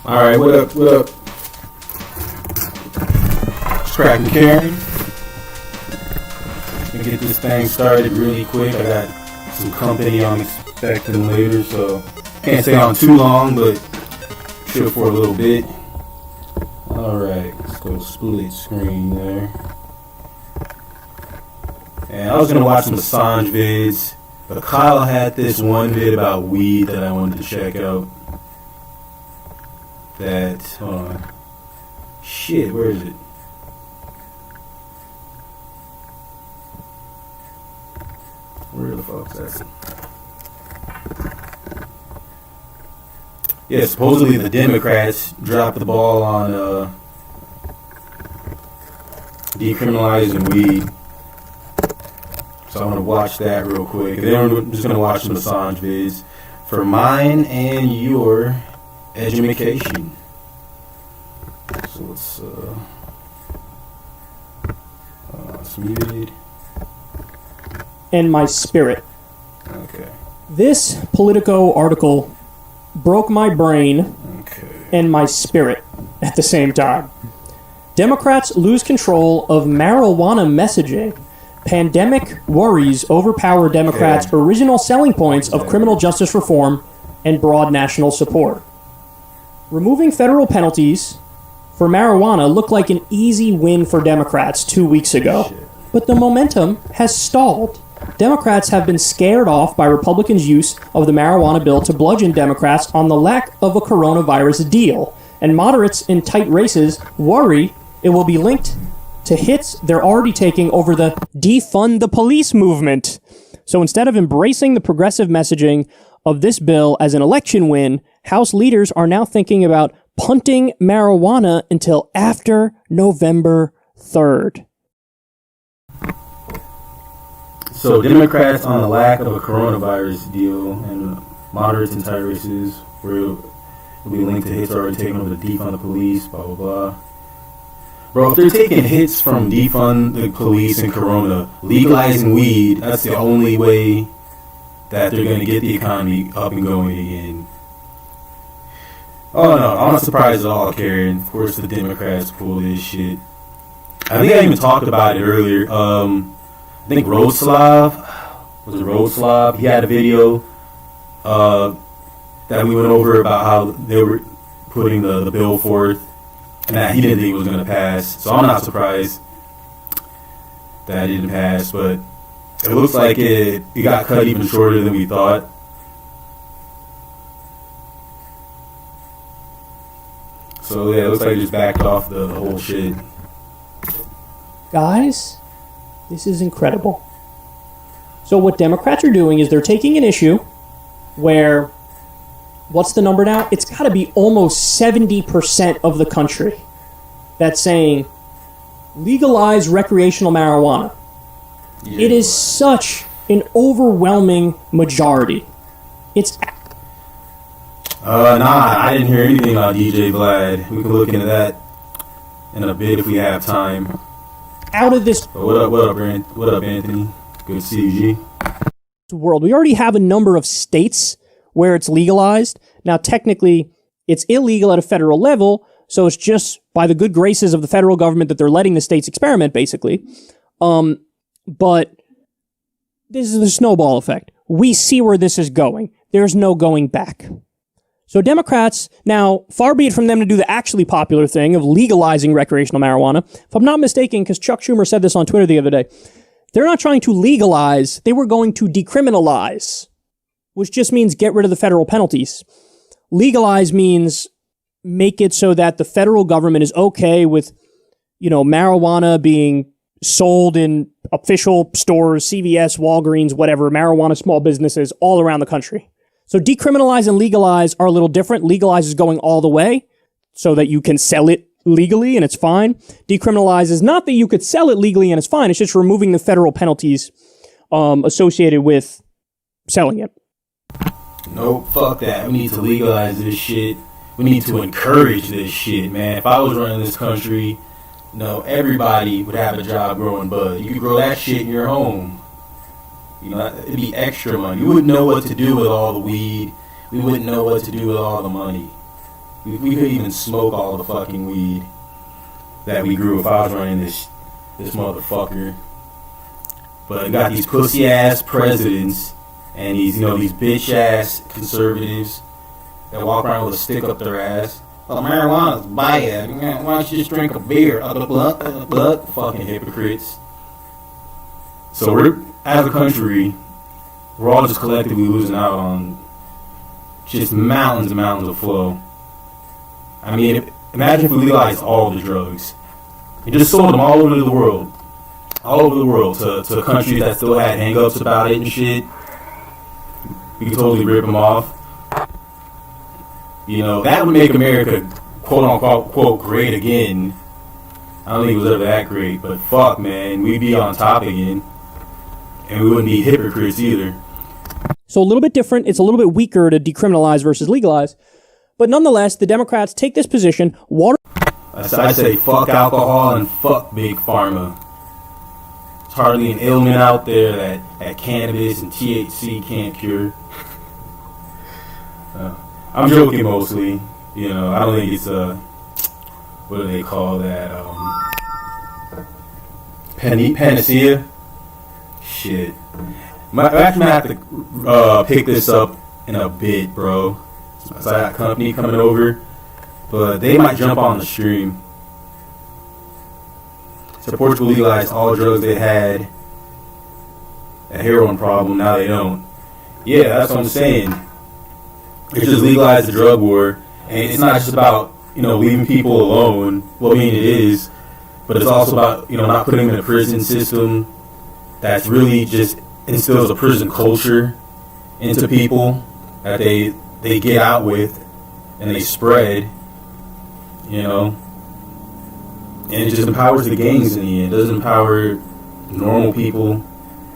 Alright, what up, what up? Just cracking Karen. Gonna get this thing started really quick. I got some company I'm expecting later, so can't stay on too long, but chill for a little bit. Alright, let's go split screen there. And I was gonna watch some Assange vids, but Kyle had this one vid about weed that I wanted to check out. Hold on. Shit, where is it? Where the fuck's that? Yeah, supposedly the Democrats dropped the ball on decriminalizing weed. So I'm gonna watch that real quick. And then I'm just gonna watch some Assange vids for mine and your education. So it's muted. And my spirit. Okay. This Politico article broke my brain and my spirit at the same time. Democrats lose control of marijuana messaging. Pandemic worries overpower Democrats' original selling points of criminal justice reform and broad national support. Removing federal penalties for marijuana looked like an easy win for Democrats 2 weeks ago, but the momentum has stalled. Democrats have been scared off by Republicans' use of the marijuana bill to bludgeon Democrats on the lack of a coronavirus deal, and moderates in tight races worry it will be linked to hits they're already taking over the defund the police movement. So instead of embracing the progressive messaging of this bill as an election win, House leaders are now thinking about punting marijuana until after November 3rd. So Democrats on the lack of a coronavirus deal and moderates in tight races will be linked to hits already taken over the defund the police, blah, blah, blah. Bro, if they're taking hits from defund the police and corona, legalizing weed, that's the only way that they're going to get the economy up and going again. Oh no, I'm not surprised at all, Karen. Of course the Democrats pull this shit. I think I even talked about it earlier. I think Roadslav, he had a video that we went over about how they were putting the bill forth and that he didn't think it was going to pass. So I'm not surprised that it didn't pass, but it looks like it got cut even shorter than we thought. So yeah, it looks like it just backed off the whole shit. Guys, this is incredible. So what Democrats are doing is they're taking an issue where, what's the number now? It's got to be almost 70% of the country that's saying legalize recreational marijuana. Yeah. It is such an overwhelming majority. It's... I didn't hear anything about DJ Vlad. We can look into that in a bit if we have time. Out of this... What up, Anthony? Good to see you, G. World. We already have a number of states where it's legalized. Now, technically, it's illegal at a federal level, so it's just by the good graces of the federal government that they're letting the states experiment, basically. But this is the snowball effect. We see where this is going. There's no going back. So Democrats, now, far be it from them to do the actually popular thing of legalizing recreational marijuana. If I'm not mistaken, because Chuck Schumer said this on Twitter the other day, they're not trying to legalize, they were going to decriminalize, which just means get rid of the federal penalties. Legalize means make it so that the federal government is okay with, marijuana being sold in official stores, CVS, Walgreens, whatever, marijuana small businesses all around the country. So decriminalize and legalize are a little different. Legalize is going all the way so that you can sell it legally and it's fine. Decriminalize is not that you could sell it legally and it's fine. It's just removing the federal penalties associated with selling it. Nope, fuck that. We need to legalize this shit. We need to encourage this shit, man. If I was running this country, everybody would have a job growing bud. You could grow that shit in your home. It'd be extra money. We wouldn't know what to do with all the weed. We wouldn't know what to do with all the money. We could even smoke all the fucking weed that we grew if I was running this motherfucker. But we got these pussy-ass presidents and these bitch-ass conservatives that walk around with a stick up their ass. Well, marijuana's bad. Why don't you just drink a beer? Fucking hypocrites. So as a country, we're all just collectively losing out on just mountains and mountains of flow. I mean, imagine if we legalized all the drugs. We just sold them all over the world. All over the world to countries that still had hang-ups about it and shit. We could totally rip them off. That would make America, quote-unquote, great again. I don't think it was ever that great, but fuck, man, we'd be on top again. And we wouldn't be hypocrites either. So a little bit different. It's a little bit weaker to decriminalize versus legalize. But nonetheless, the Democrats take this position. I say fuck alcohol and fuck big pharma. There's hardly an ailment out there that cannabis and THC can't cure. I'm joking mostly. I don't think it's what do they call that? Panacea? Shit. I'm actually gonna have to pick this up in a bit, bro. So I got company coming over, but they might jump on the stream. So Portugal legalized all drugs. They had a heroin problem, now they don't. Yeah, that's what I'm saying. It's just legalized the drug war, and it's not just about leaving people alone. Well, I mean it is, but it's also about not putting them in a prison system that's really just instills a prison culture into people that they get out with and they spread, and it just empowers the gangs in the end. It doesn't empower normal people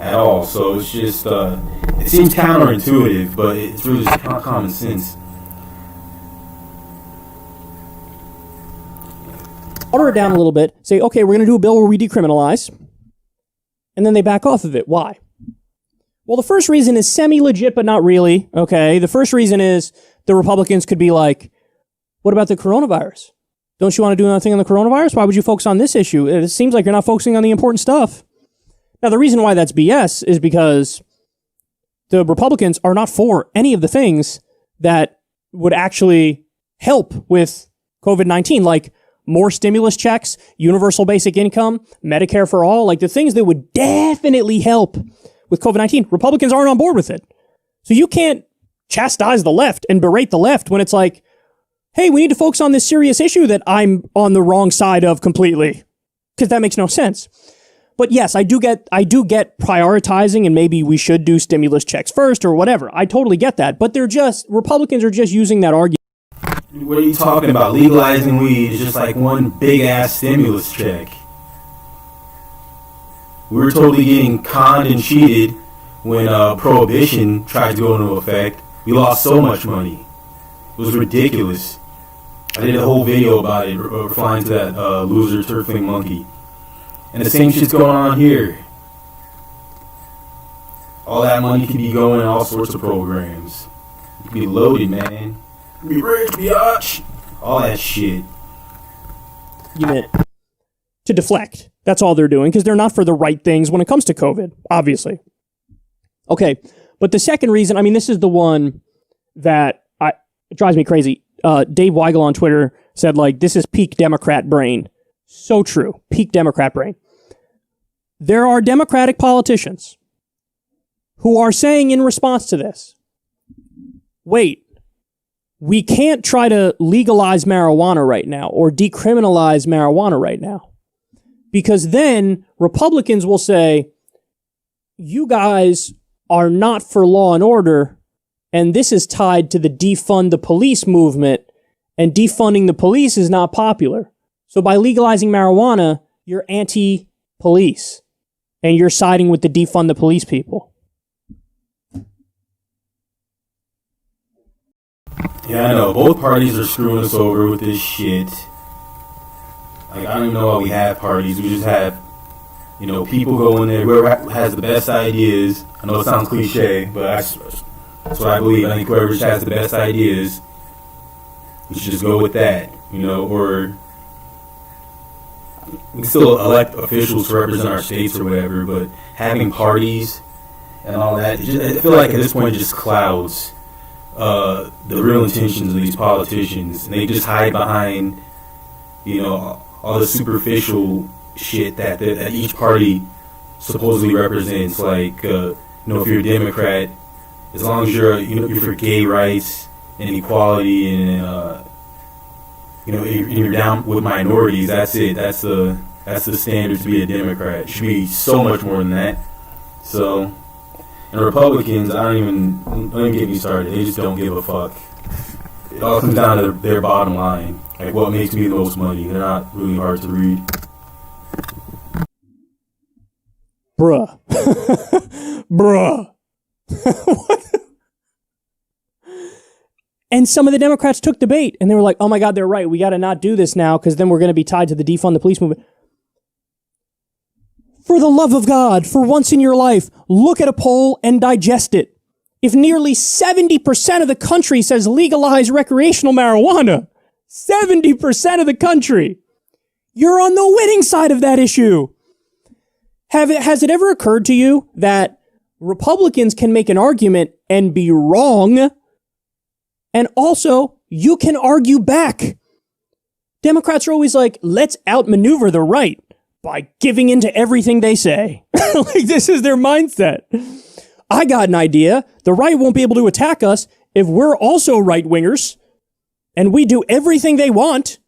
at all. So it's just it seems counterintuitive, but it's really just common sense. Water it down a little bit. Say, okay, we're going to do a bill where we decriminalize. And then they back off of it. Why? Well, the first reason is semi-legit, but not really. Okay, the first reason is the Republicans could be like, what about the coronavirus? Don't you want to do anything on the coronavirus? Why would you focus on this issue? It seems like you're not focusing on the important stuff. Now, the reason why that's BS is because the Republicans are not for any of the things that would actually help with COVID-19, like more stimulus checks, universal basic income, Medicare for all, like the things that would definitely help with COVID-19. Republicans aren't on board with it. So you can't chastise the left and berate the left when it's like, hey, we need to focus on this serious issue that I'm on the wrong side of completely. Because that makes no sense. But yes, I do get prioritizing and maybe we should do stimulus checks first or whatever. I totally get that. But Republicans are just using that argument. What are you talking about? Legalizing weed is just like one big ass stimulus check. We were totally getting conned and cheated when Prohibition tried to go into effect. We lost so much money. It was ridiculous. I did a whole video about it, replying to that loser turfing monkey. And the same shit's going on here. All that money could be going in all sorts of programs. You could be loaded, man. Be rich, biatch. All that shit. You meant to deflect. That's all they're doing, because they're not for the right things when it comes to COVID, obviously. Okay, but the second reason, I mean, this is the one that it drives me crazy. Dave Weigel on Twitter said, like, this is peak Democrat brain. So true. Peak Democrat brain. There are Democratic politicians who are saying in response to this, wait, we can't try to legalize marijuana right now or decriminalize marijuana right now. Because then Republicans will say, you guys are not for law and order, and this is tied to the defund the police movement, and defunding the police is not popular. So by legalizing marijuana, you're anti-police, and you're siding with the defund the police people. Yeah, I know. Both parties are screwing us over with this shit. Like, I don't even know why we have parties. We just have, you know, people go in there, whoever has the best ideas. I know it sounds cliche, but that's what I believe. I think whoever just has the best ideas, we should just go with that, you know, or we can still elect officials to represent our states or whatever, but having parties and all that, I feel like at this point it just clouds the real intentions of these politicians. And they just hide behind, you know, all the superficial shit that each party supposedly represents. Like, you know, if you're a Democrat, as long as you're for gay rights and equality and you know, you're down with minorities, that's it. That's the standard to be a Democrat. It should be so much more than that. So, and Republicans, don't even get me started. They just don't give a fuck. It all comes down to their bottom line. Like, what makes me the most money? They're not really hard to read. Bruh. Bruh. What? And some of the Democrats took the bait, and they were like, oh my God, they're right. We got to not do this now, because then we're going to be tied to the defund the police movement. For the love of God, for once in your life, look at a poll and digest it. If nearly 70% of the country says legalize recreational marijuana, 70% of the country, you're on the winning side of that issue. Has it ever occurred to you that Republicans can make an argument and be wrong, and also you can argue back? Democrats are always like, let's outmaneuver the right by giving in to everything they say. Like, this is their mindset. I got an idea. The right won't be able to attack us if we're also right-wingers and we do everything they want.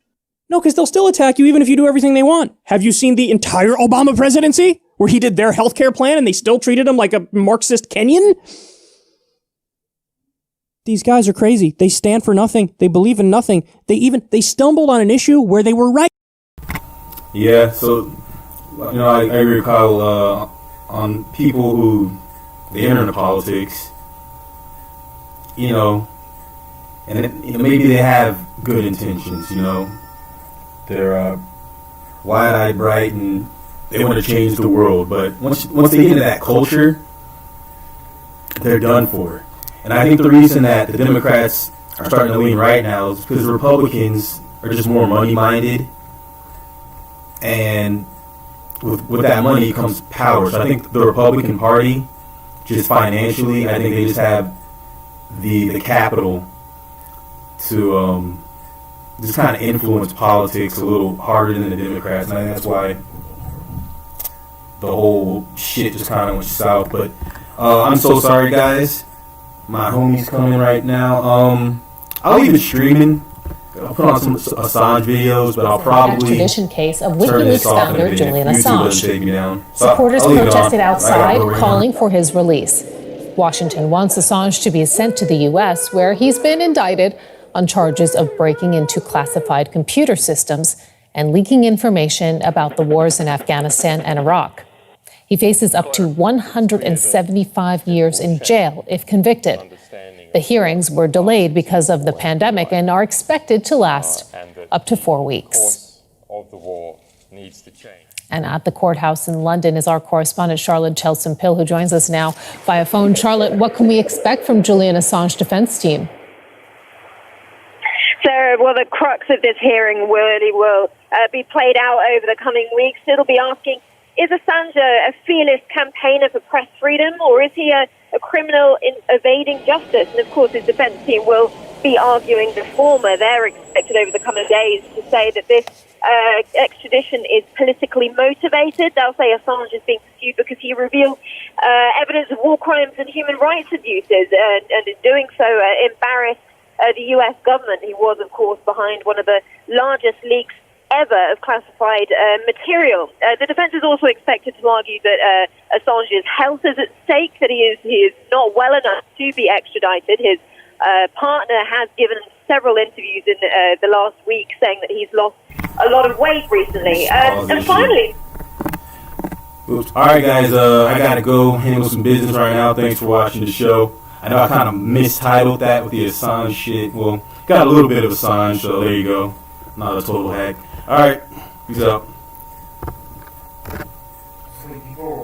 No, because they'll still attack you even if you do everything they want. Have you seen the entire Obama presidency where he did their healthcare plan and they still treated him like a Marxist Kenyan? These guys are crazy. They stand for nothing. They believe in nothing. They stumbled on an issue where they were right. Yeah, so, you know, I recall on people who they enter into politics, you know, and maybe they have good intentions, you know. They're wide-eyed, bright, and they want to change the world. But once they get into that culture, they're done for. And I think the reason that the Democrats are starting to lean right now is because the Republicans are just more money-minded. And with that money comes power. So I think the Republican Party, just financially, I think they just have the capital to just kind of influence politics a little harder than the Democrats. And I think that's why the whole shit just kind of went south. But I'm so sorry, guys. My homie's coming right now. I'll leave it streaming. I'll put on some Assange videos, but I'll probably extradition case of WikiLeaks founder Julian Assange. So supporters protested outside, calling for his release. Washington wants Assange to be sent to the U.S., where he's been indicted on charges of breaking into classified computer systems and leaking information about the wars in Afghanistan and Iraq. He faces up to 175 years in jail if convicted. The hearings were delayed because of the pandemic and are expected to last up to 4 weeks. And at the courthouse in London is our correspondent Charlotte Chelson-Pill, who joins us now via phone. Charlotte, what can we expect from Julian Assange defense team? Sarah, well, the crux of this hearing really will be played out over the coming weeks. It'll be asking, is Assange a fearless campaigner for press freedom, or is he a criminal in evading justice? And of course, his defense team will be arguing the former. They're expected over the coming days to say that this extradition is politically motivated. They'll say Assange is being pursued because he revealed evidence of war crimes and human rights abuses, and in doing so embarrassed the U.S. government. He was, of course, behind one of the largest leaks ever of classified material. The defense is also expected to argue that Assange's health is at stake, that he is not well enough to be extradited. His partner has given several interviews in the last week saying that he's lost a lot of weight recently. And finally... Oops. All right, guys, I got to go handle some business right now. Thanks for watching the show. I know I kind of mistitled that with the Assange shit. Well, got a little bit of Assange, so there you go. Not a total hack. All right, peace out.